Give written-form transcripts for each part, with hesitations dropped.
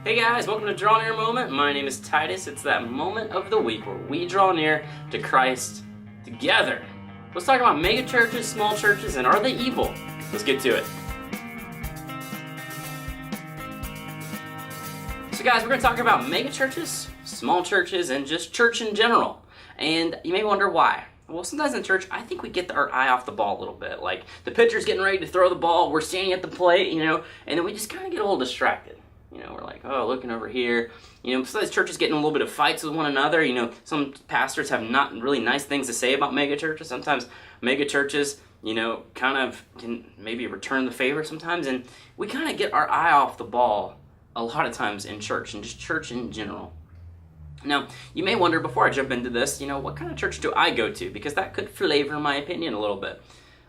Hey guys, welcome to Draw Near Moment. My name is Titus. It's that moment of the week where we draw near to Christ together. Let's talk about mega churches, small churches, and are they evil? Let's get to it. So guys, we're going to talk about mega churches, small churches, and just church in general. And you may wonder why. Well, sometimes in church, I think we get our eye off the ball a little bit. Like, the pitcher's getting ready to throw the ball, we're standing at the plate, and then we just kind of get a little distracted. We're like, oh, looking over here. Sometimes churches get in a little bit of fights with one another. Some pastors have not really nice things to say about mega churches. Sometimes mega churches, kind of can maybe return the favor sometimes. And we kind of get our eye off the ball a lot of times in church and just church in general. Now, you may wonder before I jump into this, what kind of church do I go to? Because that could flavor my opinion a little bit.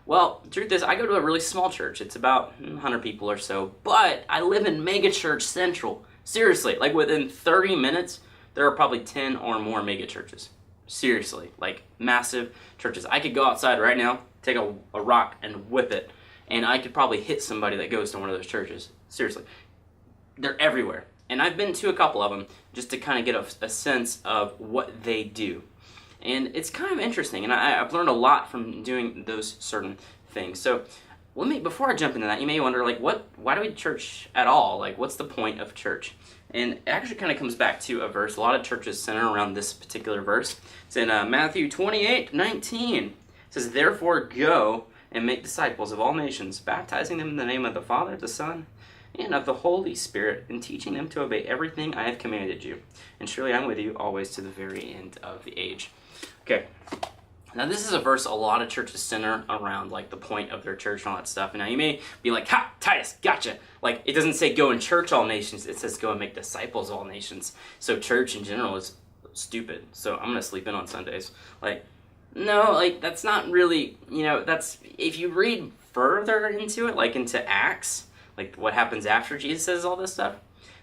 Well, the truth is, I go to a really small church. It's about 100 people or so, but I live in Megachurch Central. Seriously, like within 30 minutes, there are probably 10 or more megachurches. Seriously, like massive churches. I could go outside right now, take a rock and whip it, and I could probably hit somebody that goes to one of those churches. Seriously, they're everywhere. And I've been to a couple of them just to kind of get a sense of what they do. And it's kind of interesting, and I've learned a lot from doing those certain things. So before I jump into that, you may wonder, why do we church at all? Like, what's the point of church? And it actually kind of comes back to a verse. A lot of churches center around this particular verse. It's in Matthew 28:19. It says, "Therefore go and make disciples of all nations, baptizing them in the name of the Father, the Son, and of the Holy Spirit, and teaching them to obey everything I have commanded you. And surely I'm with you always to the very end of the age." Okay, now this is a verse a lot of churches center around, like the point of their church and all that stuff. And now you may be like, "Ha, Titus, gotcha." Like, it doesn't say go and church all nations, it says go and make disciples of all nations. So church in general is stupid. So I'm gonna sleep in on Sundays. No, that's not really, that's, if you read further into it, like into Acts, like what happens after Jesus says all this stuff,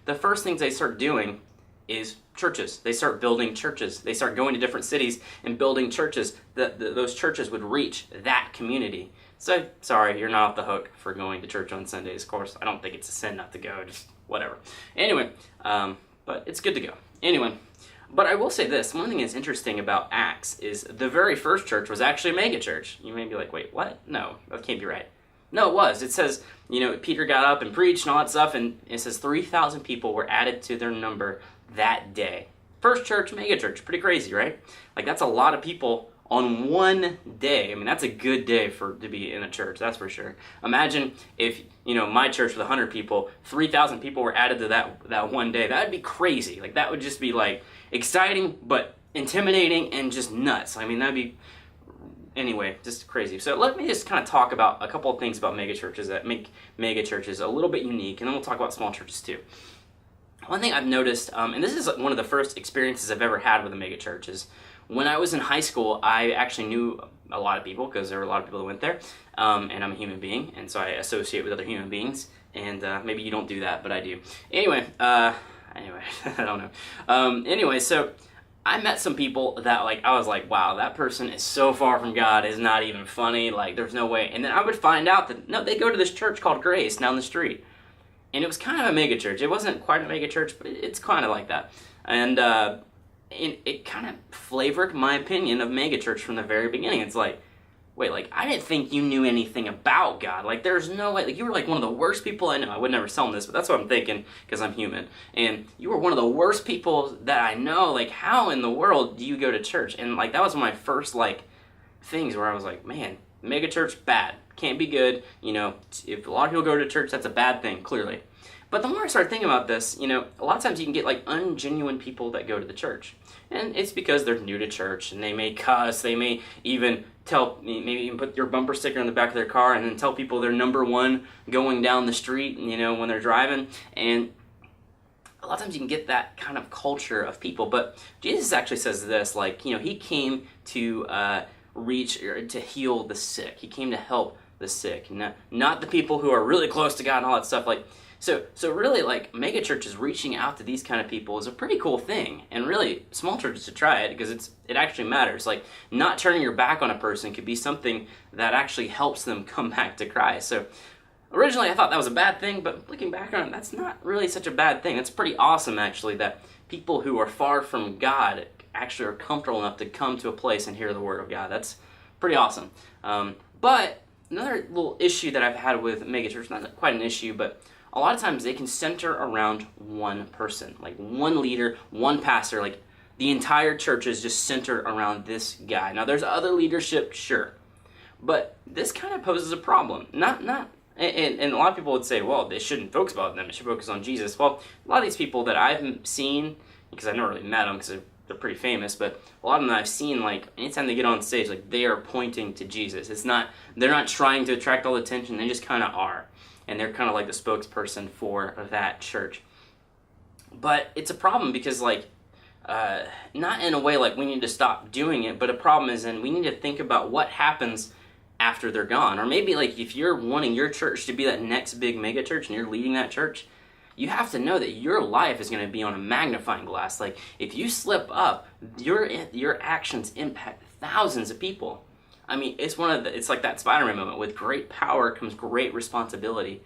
the first things they start doing is churches. They start building churches. They start going to different cities and building churches. Those churches would reach that community. So, sorry, you're not off the hook for going to church on Sundays. Of course, I don't think it's a sin not to go, just whatever. Anyway, but it's good to go. Anyway, but I will say this. One thing that's interesting about Acts is the very first church was actually a mega church. You may be like, wait, what? No, that can't be right. No, it was. It says, Peter got up and preached and all that stuff, and it says 3,000 people were added to their number that day. First church, mega church. Pretty crazy, right? That's a lot of people on one day. I mean, that's a good day to be in a church, that's for sure. Imagine if, my church with 100 people, 3,000 people were added to that one day. That would be crazy. That would just be, exciting, but intimidating and just nuts. I mean, that'd be... Anyway, just crazy. So let me just kind of talk about a couple of things about megachurches that make megachurches a little bit unique, and then we'll talk about small churches too. One thing I've noticed, and this is one of the first experiences I've ever had with a megachurch, is when I was in high school, I actually knew a lot of people, because there were a lot of people that went there, and I'm a human being, and so I associate with other human beings, and maybe you don't do that, but I do. Anyway, I don't know. Anyway, so I met some people that, I was like, wow, that person is so far from God, it's not even funny, there's no way. And then I would find out that, no, they go to this church called Grace down the street. And it was kind of a mega church. It wasn't quite a mega church, but it's kind of like that. And it kind of flavored my opinion of mega church from the very beginning. It's like, wait, I didn't think you knew anything about God. There's no way. You were one of the worst people I know. I would never tell them this, but that's what I'm thinking, because I'm human. And you were one of the worst people that I know. How in the world do you go to church? And that was my first things where I was like, man, mega church, bad. Can't be good. If a lot of people go to church, that's a bad thing, clearly. But the more I started thinking about this, a lot of times you can get ungenuine people that go to the church. And it's because they're new to church, and they may cuss, they may even maybe even put your bumper sticker on the back of their car and then tell people they're number one going down the street, when they're driving. And a lot of times you can get that kind of culture of people. But Jesus actually says this, he came to reach or to heal the sick. He came to help the sick, not the people who are really close to God and all that stuff. So really, mega churches reaching out to these kind of people is a pretty cool thing, and really small churches should try it, because it actually matters. Not turning your back on a person could be something that actually helps them come back to Christ. So Originally, I thought that was a bad thing, but looking back on it, that's not really such a bad thing. It's pretty awesome, actually, that people who are far from God actually are comfortable enough to come to a place and hear the Word of God. That's pretty awesome. But another little issue that I've had with megachurch, not quite an issue, but a lot of times they can center around one person, like one leader, one pastor, like the entire church is just centered around this guy. Now, there's other leadership, sure, but this kind of poses a problem. And a lot of people would say, well, they shouldn't focus about them. They should focus on Jesus. Well, a lot of these people that I've seen, because I've never really met them because they're pretty famous, but a lot of them that I've seen, like, anytime they get on stage, like, they are pointing to Jesus. They're not trying to attract all the attention. They just kind of are. And they're kind of like the spokesperson for that church. But it's a problem because, like, not in a way like we need to stop doing it, but a problem is we need to think about what happens after they're gone. Or maybe, like, if you're wanting your church to be that next big mega church and you're leading that church, you have to know that your life is going to be on a magnifying glass. Like, if you slip up, your actions impact thousands of people. I mean, it's like that Spider-Man moment. With great power comes great responsibility.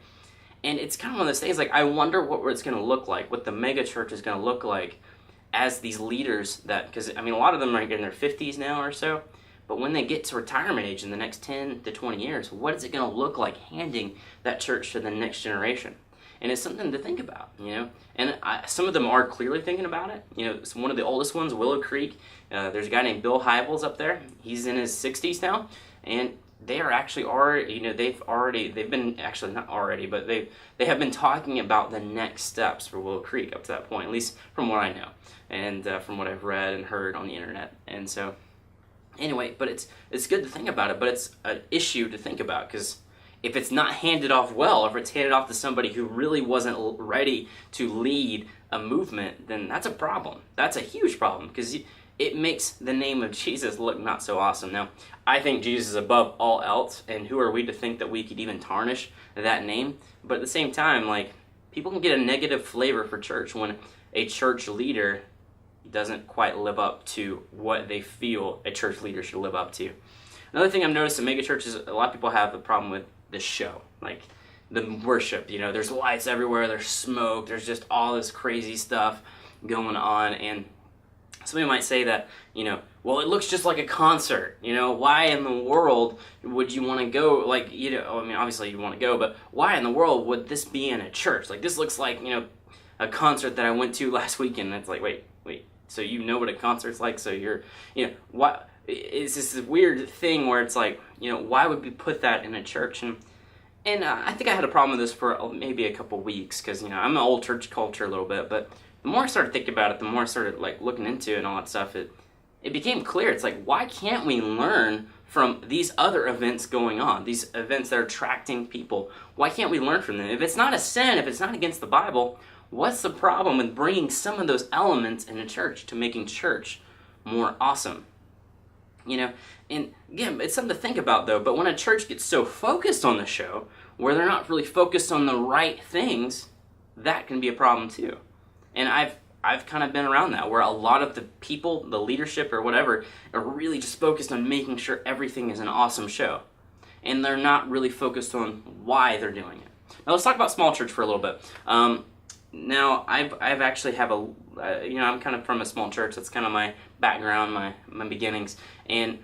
And it's kind of one of those things, like, I wonder what it's going to look like, what the mega church is going to look like as these leaders because, I mean, a lot of them are in their 50s now or so. But when they get to retirement age in the next 10 to 20 years, what is it going to look like handing that church to the next generation? And it's something to think about, And some of them are clearly thinking about it. One of the oldest ones, Willow Creek, there's a guy named Bill Hybels up there. He's in his 60s now, and they are actually already, they've been, actually not already, but they have been talking about the next steps for Willow Creek up to that point, at least from what I know, and from what I've read and heard on the internet. And so, anyway, but it's good to think about it, but it's an issue to think about, because if it's not handed off well, or if it's handed off to somebody who really wasn't ready to lead a movement, then that's a problem. That's a huge problem, because it makes the name of Jesus look not so awesome. Now, I think Jesus is above all else, and who are we to think that we could even tarnish that name? But at the same time, like, people can get a negative flavor for church when a church leader doesn't quite live up to what they feel a church leader should live up to. Another thing I've noticed in megachurches, a lot of people have a problem with the show, like the worship. There's lights everywhere, there's smoke, there's just all this crazy stuff going on, and somebody might say that, well, it looks just like a concert. Why in the world would you want to go? Like, I mean, obviously you want to go, but why in the world would this be in a church? Like, this looks like, a concert that I went to last weekend. And it's like, wait. So you know what a concert's like? So you're, what? It's this weird thing where it's like, why would we put that in a church? And I think I had a problem with this for maybe a couple weeks, because, I'm an old church culture a little bit, but the more I started thinking about it, the more I started, like, looking into it and all that stuff, it became clear. It's like, why can't we learn from these other events going on, these events that are attracting people? Why can't we learn from them? If it's not a sin, if it's not against the Bible, what's the problem with bringing some of those elements into church to making church more awesome? And again, it's something to think about, though. But when a church gets so focused on the show, where they're not really focused on the right things, that can be a problem too. And I've kind of been around that, where a lot of the people, the leadership or whatever, are really just focused on making sure everything is an awesome show. And they're not really focused on why they're doing it. Now let's talk about small church for a little bit. Now, I've actually have I'm kind of from a small church. That's kind of my background, my beginnings. And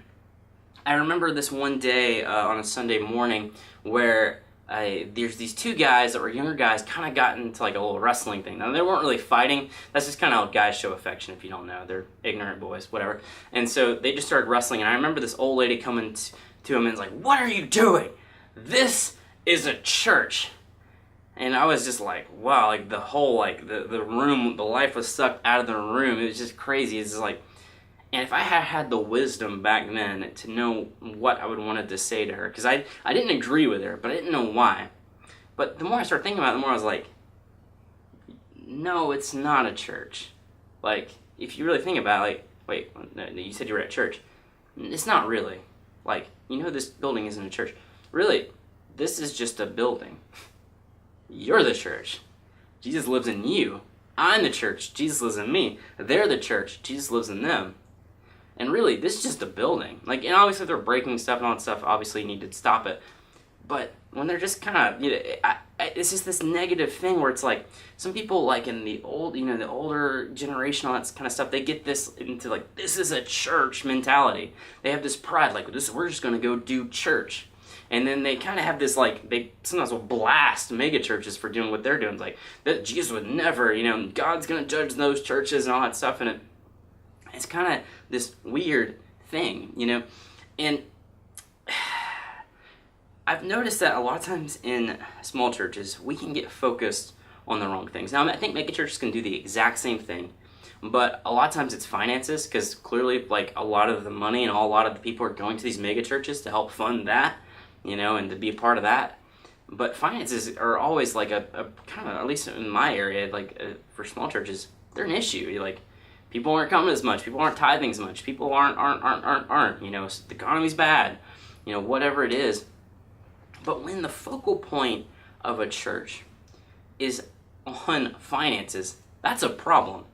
I remember this one day on a Sunday morning where there's these two guys that were younger guys, kind of got into like a little wrestling thing. Now, they weren't really fighting. That's just kind of how guys show affection, if you don't know. They're ignorant boys, whatever. And so they just started wrestling. And I remember this old lady coming to him and was like, "What are you doing? This is a church." And I was just like, wow, like the whole, like the room, the life was sucked out of the room. It was just crazy. It's just like, and if I had the wisdom back then to know what I would wanted to say to her, because I didn't agree with her, but I didn't know why. But the more I started thinking about it, the more I was like, no, it's not a church. Like, if you really think about it, like, wait, you said you were at church. It's not really. Like, this building isn't a church. Really, this is just a building. You're the church. Jesus lives in you. I'm the church. Jesus lives in me. They're the church. Jesus lives in them. And really, this is just a building. Like, and obviously, if they're breaking stuff and all that stuff, obviously you need to stop it. But when they're just kind of, it's just this negative thing where it's like some people like in the old, the older generation, all that kind of stuff, they get this into like, this is a church mentality. They have this pride, like we're just going to go do church. And then they kind of have this, like, they sometimes will blast mega churches for doing what they're doing. It's like, that Jesus would never, God's going to judge those churches and all that stuff. And it's kind of this weird thing, And I've noticed that a lot of times in small churches, we can get focused on the wrong things. Now, I think mega churches can do the exact same thing. But a lot of times it's finances, because clearly, like, a lot of the money and a lot of the people are going to these mega churches to help fund that. And to be a part of that. But finances are always like a kind of, at least in my area, like for small churches, they're an issue. Like, people aren't coming as much, people aren't tithing as much, people aren't. The economy's bad, whatever it is. But when the focal point of a church is on finances, that's a problem.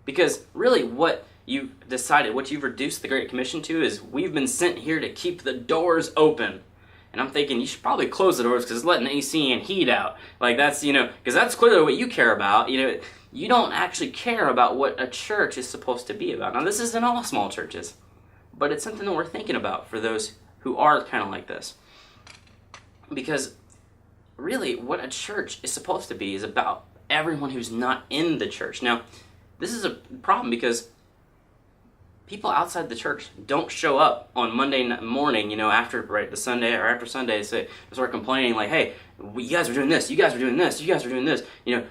Because really what you've decided, what you've reduced the Great Commission to is, we've been sent here to keep the doors open. And I'm thinking, you should probably close the doors because it's letting AC and heat out. Like, that's, because that's clearly what you care about. You don't actually care about what a church is supposed to be about. Now, this isn't all small churches, but it's something that we're thinking about for those who are kind of like this. Because really, what a church is supposed to be is about everyone who's not in the church. Now, this is a problem because people outside the church don't show up on Monday morning, after the Sunday or after Sunday, to start complaining like, hey, you guys are doing this, you guys are doing this, you guys are doing this,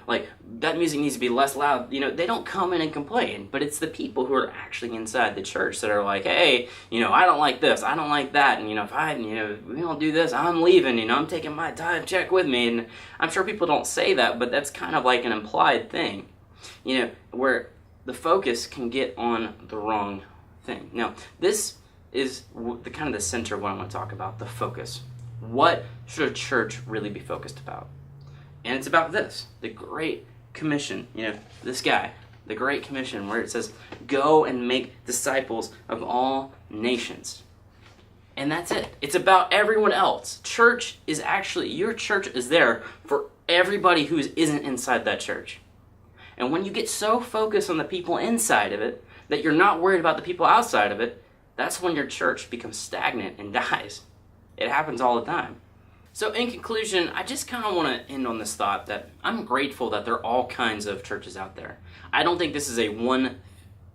like, that music needs to be less loud. They don't come in and complain, but it's the people who are actually inside the church that are like, hey, I don't like this, I don't like that, and if we don't do this, I'm leaving, I'm taking my tithe check with me. And I'm sure people don't say that, but that's kind of like an implied thing, where the focus can get on the wrong thing. Now, this is the kind of the center of what I want to talk about, the focus. What should a church really be focused about? And it's about this, the Great Commission. This guy, the Great Commission, where it says, go and make disciples of all nations. And that's it. It's about everyone else. Church is actually, your church is there for everybody who isn't inside that church. And when you get so focused on the people inside of it that you're not worried about the people outside of it, that's when your church becomes stagnant and dies. It happens all the time. So in conclusion, I just kind of want to end on this thought that I'm grateful that there are all kinds of churches out there. I don't think this is a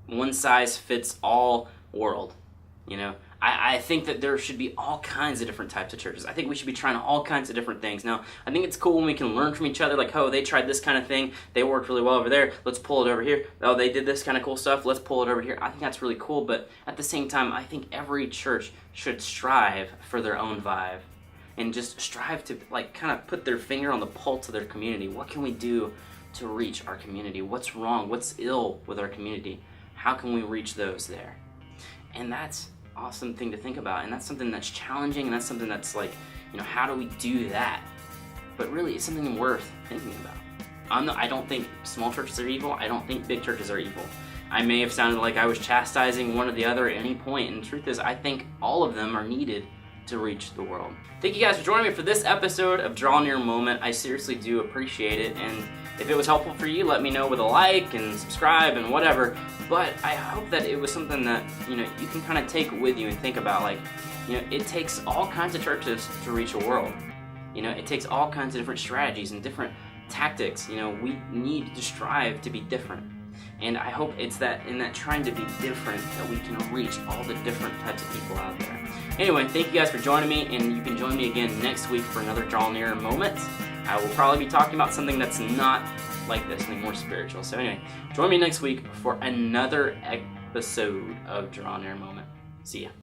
one-size-fits-all world. I think that there should be all kinds of different types of churches. I think we should be trying all kinds of different things. Now, I think it's cool when we can learn from each other, like, oh, they tried this kind of thing, they worked really well over there, let's pull it over here. Oh, they did this kind of cool stuff, let's pull it over here. I think that's really cool, but at the same time, I think every church should strive for their own vibe and just strive to, like, kind of put their finger on the pulse of their community. What can we do to reach our community? What's wrong? What's ill with our community? How can we reach those there? And that's awesome thing to think about, and that's something that's challenging, and that's something that's like, how do we do that? But really, it's something worth thinking about. I don't think small churches are evil. I don't think big churches are evil. I may have sounded like I was chastising one or the other at any point, and the truth is, I think all of them are needed to reach the world. Thank you guys for joining me for this episode of Draw Near Moment. I seriously do appreciate it, and if it was helpful for you, let me know with a like and subscribe and whatever. But I hope that it was something that, you can kind of take with you and think about, like, it takes all kinds of churches to reach a world. It takes all kinds of different strategies and different tactics. We need to strive to be different. And I hope it's that in that trying to be different that we can reach all the different types of people out there. Anyway, thank you guys for joining me, and you can join me again next week for another Draw Near Moment. I will probably be talking about something that's not like this, something more spiritual. So anyway, join me next week for another episode of Draw Near Moment. See ya.